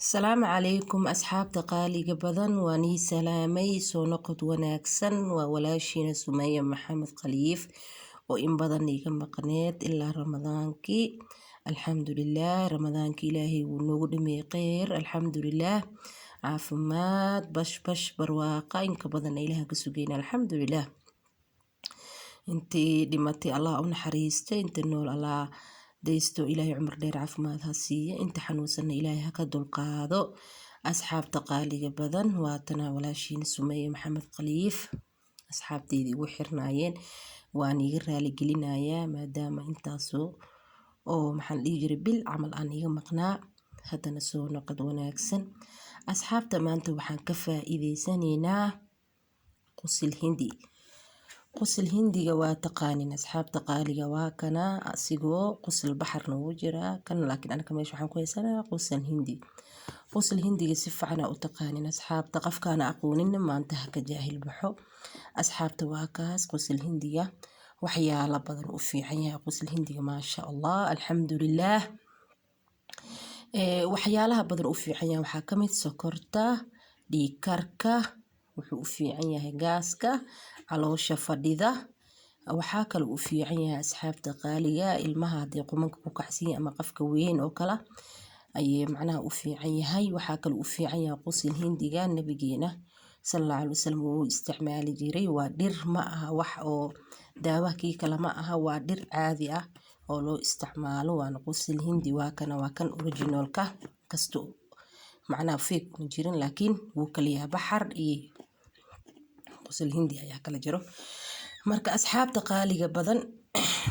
Asalaamu calaykum asxaabta qaaliga badan, waan ii salaamay. Soo noqod wanaagsan. Waa walaashiina Sumeeya Maxamed Khaliif oo in badan iga maqneed ilaa ramadaankii. Alxamdulillaah, ramadaankii ilaahay wuu noogu dhameeyay kheyr. Alxamdulillaah, caafimaad bash barwaaqa inka badan ilaaha ka sugayna. Alxamdulillaah, intii dhimatay allah u naxariistay, inta nool allah daysto, ilaahay cumar dheer caafimaad ha siiya, inta xanuunsanna ilaahay ha ka dulqaado. Asxaabta qaaliga badan, waatana walaashiina Sumeeya Maxamed Khaliif. asxaabteydii ugu xirnaayeen waan iga raali gelinayaa maadaama intaasoo maxaan dhihi jiray bil camal aan iga maqnaa. Haddana soo noqod wanaagsan. Asxaabta maanta waxaan ka faa'iideysanaynaa qusil hindi. qusil hindiga waa taqaanin asxaabta qaaliga, waa kana asigoo qusil baxarna wuu jiraa kan, laakiin anaka meesha waxaan ku haysanaa qusil hindi. qusil hindiga si fiican u taqaanin asxaabta, qofkaana aqooninna maanta ha ka jaahil baxo. asxaabta waa kaas qusil hindiga, waxyaalo badan u fiican yahay qusil hindiga, maasha allah, alxamdulillaah. waxyaalaha badan u fiican yahay waxaa ka mid sokorta, dhiig karka, wuxuu u fiican yahay gaaska, caloosha fadhida. waxaa kale u fiican yahay asxaabta qaaliga ilmaha haddii qumanka ku kacsan yahay ama qofka weyn oo kale ayay macnaha u fiican yahay. waxaa kale u fiican yahay qusil hindiga, nabigeena sallallahu alayhi wasallam wuu isticmaali jiray. waa dhir, ma aha wax oo daawa kii kale ma aha, waa dhir caadi ah oo loo isticmaalo. waana qusil hindi, waa kan originalka kasto macnaha fake ma jirin, laakiin wuu kala yahay baxar iyo qusil hindi ayaa kala jiro. marka asxaabta qaaliga badan,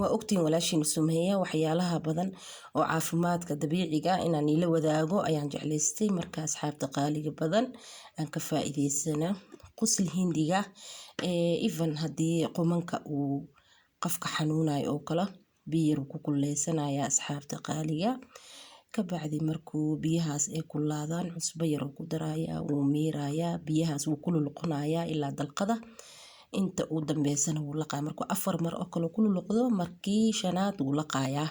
waa ogtiin walaashiina Sumeeya waxyaalaha badan oo caafimaadka dabiiciga inaan ila wadaago ayaan jeclaystay. marka asxaabta qaaliga badan aan ka faa'iideysana qusil hindiga. even haddii qumanka uu qofka xanuunayo oo kale, biyo ku kuleysanaya asxaabta qaaliga. ka bacdi markuu biyahaas ay kulaadaan, cusbo yar ku daraya, wuu miirayaa, biyahaas wuu ku luluqonayaa ilaa dalqada. inta uu dambeysana wuu laqaa. markuu 4 mar oo kale ku luluqdo, markii 5aad wuu laqayaa.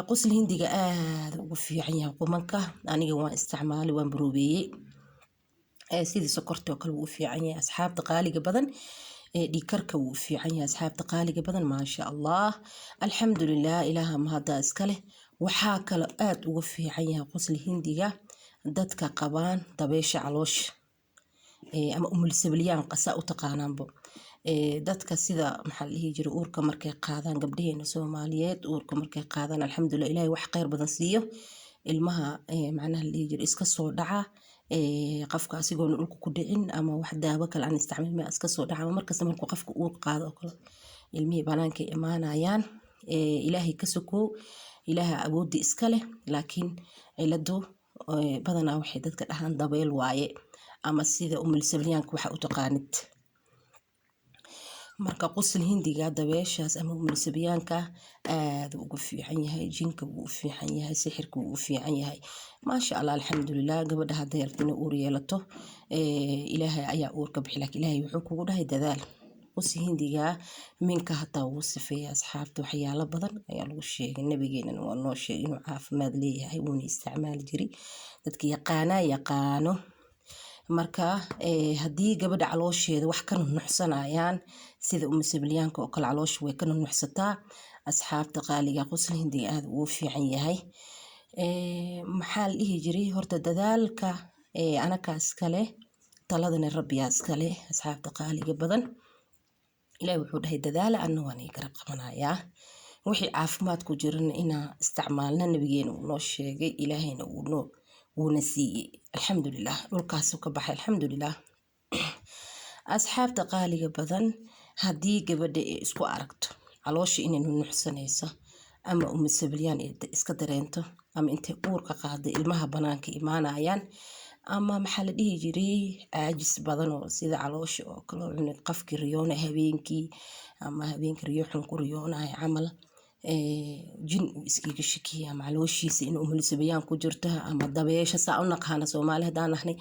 qusil hindiga aad ugu fiican yahay qumanka. aniga waan isticmaalay, waan baroobeeyey. sidii sokorta oo kale wuu u fiican yahay asxaabta qaaliga badan. dhiig karka wuu u fiican yahay asxaabta qaaliga badan, maasha allah, alxamdulillaah, ilaaha mahadda iska leh. waxaa kale aad ugu fiican yahay qusil hindiga dadka qabaan dabeesha caloosha, ama umulsabliyaan qasa u taqaanaanbo. dadka sida maxaa la dhihi jiray uurka markay qaadaan, gabdhaheena Soomaaliyeed uurka markay qaadaan, alxamdulillaah, ilaahay wax kheyr badan siiyo. ilmaha macnaha la dhihi jiray iska soo dhaca, qofka asigoona dhulka ku dhicin ama wax daawo kale aan isticmaalin iska soo dhaca. markasta markuu qofka uur qaado oo kale, ilmihii banaanka imaanayaan. ilaahay ka sokow, ilaaha awoodda iska leh, laakiin ciladu badanaa waxay dadka dhahaan dabeel waaye, ama sida umulsabliyaanka waxa u taqaanid. marka qusil hindiga dabeeshaas ama umulsabliyaanka aad ugu fiican yahay. jinka wuu u fiican yahay, sixirka wuu u fiican yahay, maasha allah, alxamdulillaah. gabadha hadday rabto inay uur yeelato, ilaahay ayaa uur ka bixi, laakiin ilaahay wuxuu kugu dhahay dadaal. qusil hindiga minka hataa wuu sifeeya asxaabta, waxyaalo badan ayaa lagu sheegay. nabigeenana waa noo sheegay inuu caafimaad leeyahay, wuuna isticmaali jiray. dadka yaqaano. marka haddii gabadha caloosheeda wax ka nunuxsanayaan, sida umulsabliyaanka oo kale caloosha way ka nunuxsataa, asxaabta qaaliga qusil hindiga aad ugu fiican yahay. maxaa la dhihi jiray horta dadaalka anakaa iskale, taladana rabbiyaa iskale. asxaabta qaaliga badan, ilaahay wuxuu dhahay dadaala, anna waan ii garab qabanayaa. wixii caafimaad ku jirana inaan isticmaalna nabigeena uu noo sheegay, ilaahayna wuuna siiyey, alxamdulillaah. dhulkaasuu ka baxay, alxamdulillaah. asxaabta qaaliga badan, haddii gabadha ay isku aragto caloosha inay nunuxsanayso, ama umulsabliyaan iska dareento, ama intay uurka qaaday ilmaha banaanka imaanayaan, ama maxaa la dhihi jiray caajis badan oo sida caloosha oo kale cunug qofkii riyoona habeenkii, ama habeenkii riyo xun ku riyoonaya camal, jin uu iskiga shakiya ama calooshiisa in umulsabliyaan ku jirto, ama dabeesha saa u naqaana Soomaali haddaan nahnay.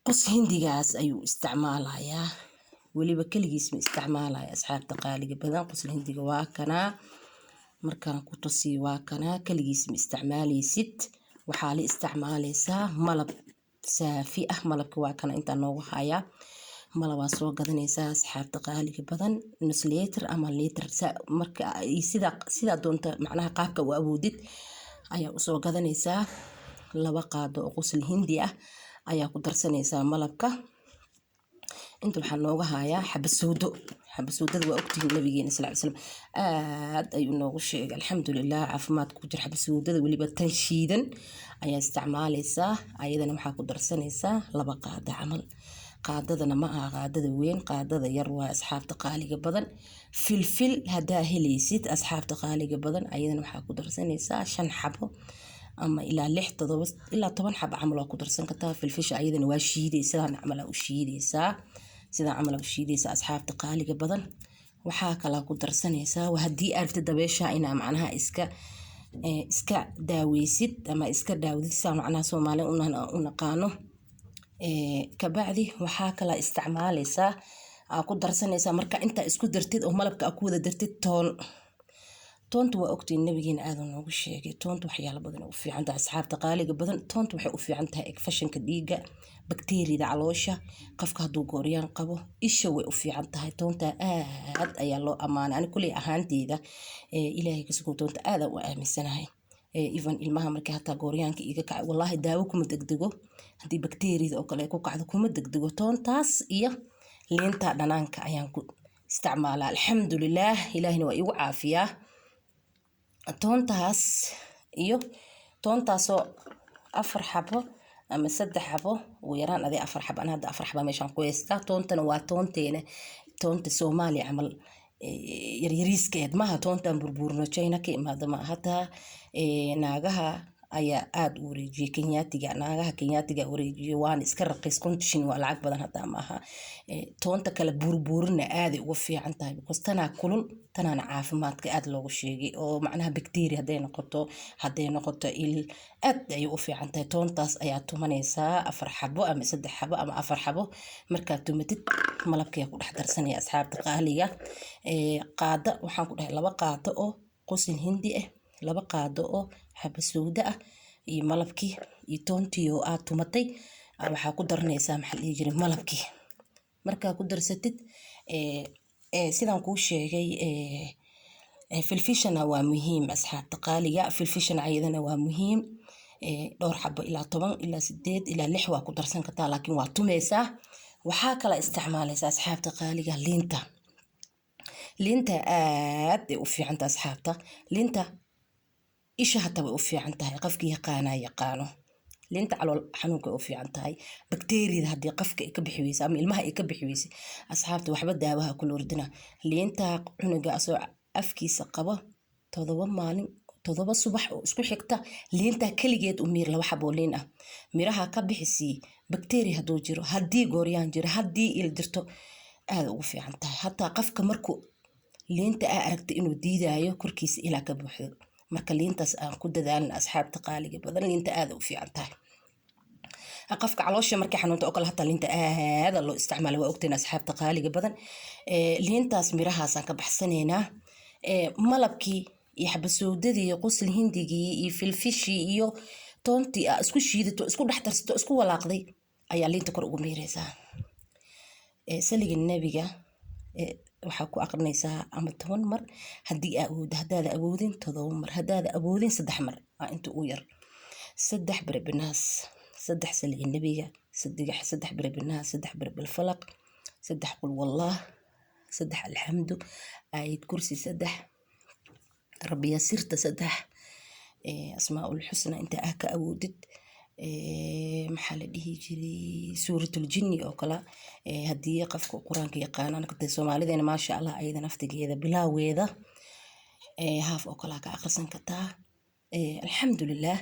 qusil hindigaas ayuu isticmaalayaa, weliba keligiis ma isticmaalaya asxaabta qaaliga badan. qusil hindiga waa kanaa, markaan ku tusiyo waa kanaa, keligiis ma isticmaalaysid, waxaa la isticmaalaysaa malab saafi ah. malabka waa kana intaa noogu hayaa. malabaa soo gadanaysaa asxaabta qaaliga badan, nus litir ama litir marka sidaa doonta macnaha qaabka u awoodid ayaa usoo gadanaysaa. 2 qaado oo qosol hindi ah ayaa ku darsanaysaa malabka. inta waxaa nooga hayaa xabasoodo. xabasoodada waa ogtihiin nabigeena sal ly slam aad ayuu noogu sheegay, alxamdulilah caafimaad ku jira xabasoodada. weliba tan shiidan ayaa isticmaalaysaa. ayadana waxaa ku darsanaysaa 2 qaado camal. qaadadana ma aha qaadada weyn, qaadada yar waa asxaabta qaaliga badan. filfil hadaa helaysid asxaabta qaaliga badan, ayadana waxaa ku darsanaysaa 5 xabo ama ilaa 6 7 ilaa 10 xabo camal waa ku darsan kartaa. filfisha ayadana waa shiidaysaa, sidaan camal u shiidaysaa, sidaan camal u shiidaysaa asxaabta qaaliga badan. waxaa kala ku darsanaysaa haddii aad dabeesha inaa macnaha iska daaweysid ama iska daawdid sidaan macnaha Soomaali u naqaano. kabacdi waxaa kala isticmaalaysaa ku darsanaysaa marka inta isku dartid oo malabka ku wada dartid toonta waa ogtiin nabigeena aad noogu sheegay. toonta waxyaalo badan u fiican tahay asxaabta qaaliga badan. toonta waxay u fiican tahay fashanka dhiiga, bakteeriyada caloosha, qofka hadduu gooryaan qabo isha way u fiican tahay. toonta aad ayaa loo amaanay. ani kuley ahaanteyda ilaahay ka sugo toonta aad u aaminsanahay. even ilmaha markay hataa gooryaanka iga kacay wallaahi daawo kuma degdego. haddii bakteeriyada oo kale ku kacdo kuma degdego. toontaas iyo liinta dhanaanka ayaan ku isticmaalaa. alxamdulilah ilaahina waa igu caafiyaa. toontaas iyo toontaasoo 4 xabo ama 3 xabo ugu yaraan 4 xabo. ana hadda 4 xabo meeshaan ku haystaa. toontana waa toonteena, toonta Soomaali camal yaryariiskeed maaha toontan burburno China ka imaada ma hataa. naagaha ayaa aad u wareejiyay Kenyaatiga. naagaha Kenyaatiga wareejiyay waan iska raqiis kontishin waa lacag badan hataa maaha. toonta kala burburina aad ugu fiican tahay because tanaa kulul, tanaana caafimaadka aad loogu sheegay oo macnaha bakteeriya hadday noqoto aad ayay u fiican tahay. toontaas ayaa tumanaysaa 4 xabo ama 3 xabo ama 4 xabo. markaad tumatid malabka ayaa ku dhex darsanaya asxaabta qaaliga. qaada waxaan ku dhahay 2 qaado oo qosin hindi ah, 2 qaado oo xabasooda ah iyo malabkii iyo toontii oo aad tumatay waxaa ku daranaysaa maxaa la dhihi jiray malabkii. markaa ku darsatid sidaan kuu sheegay filfishana waa muhiim asxaabta qaaliga. filfishana ayadana waa muhiim. 2 xabo ilaa 10 ilaa 8 ilaa 6 waa ku darsan kartaa laakiin waa tumeysaa. waxaa kala isticmaalaysaa asxaabta qaaliga liinta. liinta aad ay u fiican tahay asxaabta. liinta isha hataa way u fiican tahay, qofkii yaqaano. liinta calool xanuunka u fiican tahay. bakteeriyada haddii qofka ay ka bixi weysa ama ilmaha ay ka bixi weysa asxaabta waxba daawaha ku loordina. liinta cunuga asoo afkiisa qabo 7 maalin 7 subax oo isku xigta liinta kaligeed u miir 2 xabo liin ah miraha ka bixisi. bakteeriya hadduu jiro, haddii gooryaan jiro, haddii il jirto aad ugu fiican tahay. hataa qofka markuu liinta aragta inuu diidayo korkiisa ilaa ka buuxdo. marka liintaas aan ku dadaalin asxaabta qaaliga badan. liinta aad u fiican tahay. qofka caloosha markay xanuunto oo kale hataa liinta aad loo isticmaalo waa ogtiin asxaabta qaaliga badan. liintaas mirahaasaan ka baxsanaynaa. malabkii iyo xabasoodadii iyo qosl hindigii iyo filfishii iyo toontii isku shiidato isku dhex darsato isku walaaqday ayaa liinta kor ugu miiraysaa. saliga nabiga waxaa ku aqrinaysaa ama 10 mar haddii haddaada awoodin 7 mar, haddaada awoodin 3 mar inta u yar. 3 berebinaas, 3 saliga nabiga, 3 berebinaas, 3 berebilfalaq, 3 qul wallah, 3 alxamdu, aayad kursi 3 rabbiya sirta 3 asmaa'ul xusna inta ka awoodid. maxaa la dhihi jiray suuratul jinni oo kale haddii qofka quraanka yaqaanaan kadib Soomaalideena maasha Allah ayada naftigeeda bilaaweeda haaf oo kale ka aqrisan kartaa. alxamdulilah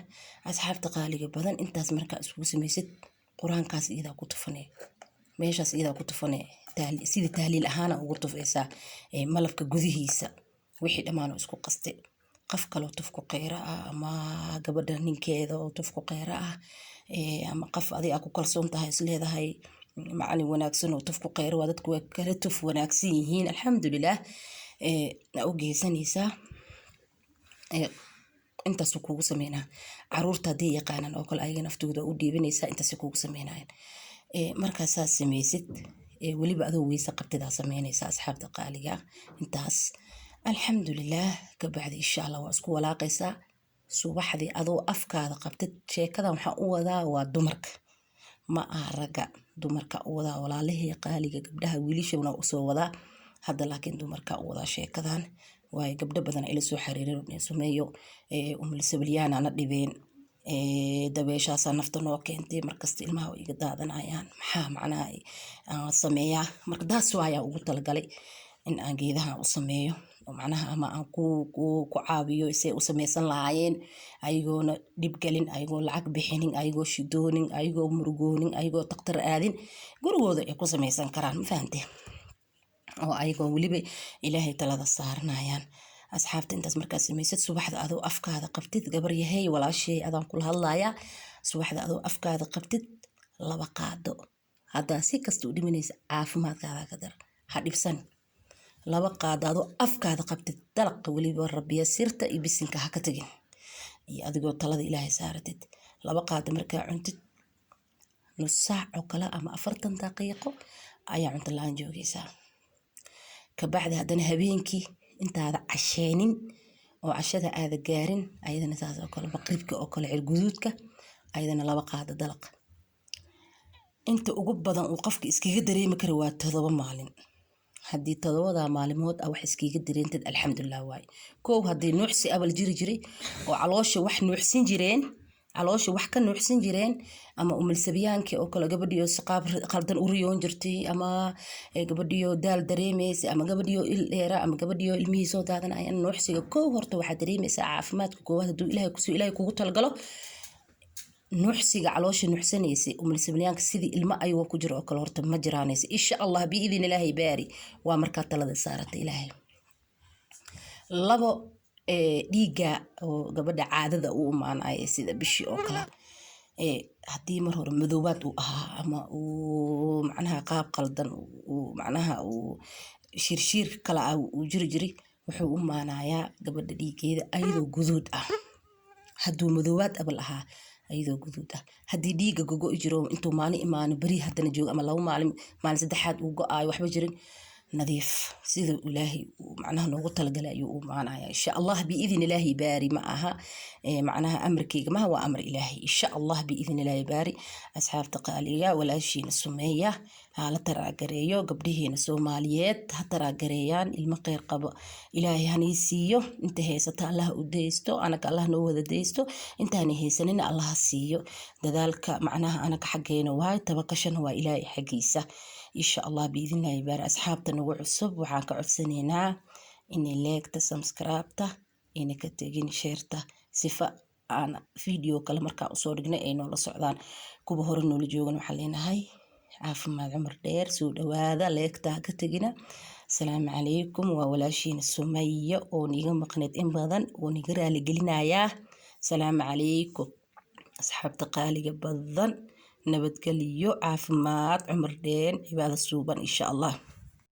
asxaabta qaaliga badan intaas markaa isku samaysid quraankaas iyada ku tufanay meeshaas iyada ku tufanay sida tahliil ahaan ugu tufaysaa malabka gudihiisa wixii dhammaan isku qastay. qof kale tufku qeyra ama gabadha ninkeeda oo tufku qeyra ama qof adiga ku kalsoon tahay isleedahay macallin wanaagsan oo tufku qeyra waa dadku kala tuf wanaagsan yihiin. alxamdulilah u geysanaysaa intaas kugu sameynaa caruurta haddii yaqaanan oo kale ayaga naftooda u dhiibanaysaa intaas kugu sameynayaan markaasaa sameysid weliba adoo weyse qabtidaa sameynaysaa asxaabta qaaliga intaas alxamdulilah kabacdi insha allah waa isku walaaqaysaa subaxdii adoo afkaada qabtid sheekadan waxaan u wadaa waa dumarka ma aha ragga dumarka u wadaa walaalihii qaaliga gabdhaha wiilashana usoo wadaa hadda laakiin dumarka u wadaa sheekadan waayo gabdho badan ila soo xariireen sameeyo umulsabalyaana na dhibeen dabeeshaasa nafta noo keentay markasta ilmaha way iga daadanayaan maxaa macnaha sameeyaa marka daas waayaa ugu talagalay in aan geedaha u sameeyo macnaha ama aan ku caawiyo isay u sameysan lahaayeen ayagoona dhibgelin ayagoo lacag bixinin ayagoo shidoonin ayagoo murugoonin ayagoo daktar aadin gurigooda ay ku sameysan karaan ma fahanteen oo ayagoo weliba ilaahay talada saaranayaan asxaabta intaas markaa sameysad subaxda adoo afkaada qabtid gabar yahay walaashay adaan kula hadlayaa subaxda adoo afkaada qabtid 2 qaado haddaa si kasta u dhimanaysa caafimaadkaada ka dar ha dhibsan 2 qaado adoo afkaada qabtid dalaqa weliba rabbiya sirta iyo bisinka ha ka tagin iyo adigoo talada ilaahay saaratid 2 qaado markaa cuntid nus saac oo kale ama 40 daqiiqo ayaa cunto la-aan joogaysaa kabacdi haddana habeenkii intaada casheenin oo cashada aada gaarin ayadana saas oo kale maqribka oo kale cirguduudka ayadana 2 qaado dalaq inta ugu badan uu qofka iskaga dareemi karo waa 7 maalin haddii 7 maalmood wax iskaga dareentid alxamdulilah waay koow haddii nuucsi abal jiri oo caloosha wax nuucsin jireen caloosha wax ka nuucsin jireen ama umulsabiyaankii oo kale gabadhiyo saqaab qaldan u riyoon jirtay ama gabadhiyo daal dareemaysa ama gabadhiyo il dheera ama gabadhiyo ilmihii soo daadanayaan nuucsiga koow horta waxaa dareemaysaa caafimaadka koowaad hadduu ilaahay kugu talgalo nuucsiga caloosha nuucsanaysa umulsabiyaanka sidii ilmo ayagoo ku jiro oo kale horta ma jiraanaysa insha allah biidin ilaahay baari waa markaa talada saarata ilaahay 2 dhiiga oo gabadha caadada u imaanaya sida bishii oo kale haddii mar hore madoobaad uu ahaa ama uu macnaha qaab qaldan uu macnaha uu shirshiir kala uu jiri wuxuu u imaanayaa gabadha dhiigeeda ayadoo guduud ah hadduu madoobaad abal ahaa ayadoo guduud ah haddii dhiiga gogo jiro intuu maalin imaano beri haddana joogo ama 2 maalin saddexaad uu go-aayo waxba jirin nadiif sida ilaahay macnaha noogu talagalay ayuu u maanaya insha allah biidin ilaahi baari ma aha macnaha amarkayga ma waa amar ilaahi insha allah biidin ilaahi baari asxaabta qaaliga walaashiina sumeeya hala taraagareeyo gabdhihiina Soomaaliyeed ha taraagareeyaan ilmo qeyr qabo ilaahay hanay siiyo inta heysata allah u deysto anaga allah noo wada deysto intaanay heysanin allah siiyo dadaalka macnaha anaga xageena waay tabakashana waa ilaahay xagiisa insha allah biidin ilaahi baari asxaabta nagu cusub waxaan ka codsanaynaa inay leegta subscribe-ta inay ka tagin share-ta sifa aan video kale markaa usoo dhignay ay noola socdaan kuwa hore noola joogan waxaan leenahay caafimaad cumar dheer soo dhawaada leegta ka tagina asalaamu calaykum waa walaashiina Sumayya oo niga maqneed in badan oo niga raali gelinayaa asalaamu calaykum asxaabta qaaliga badan nabadgeliyo caafimaad cumar dheer cibaado suuban insha allah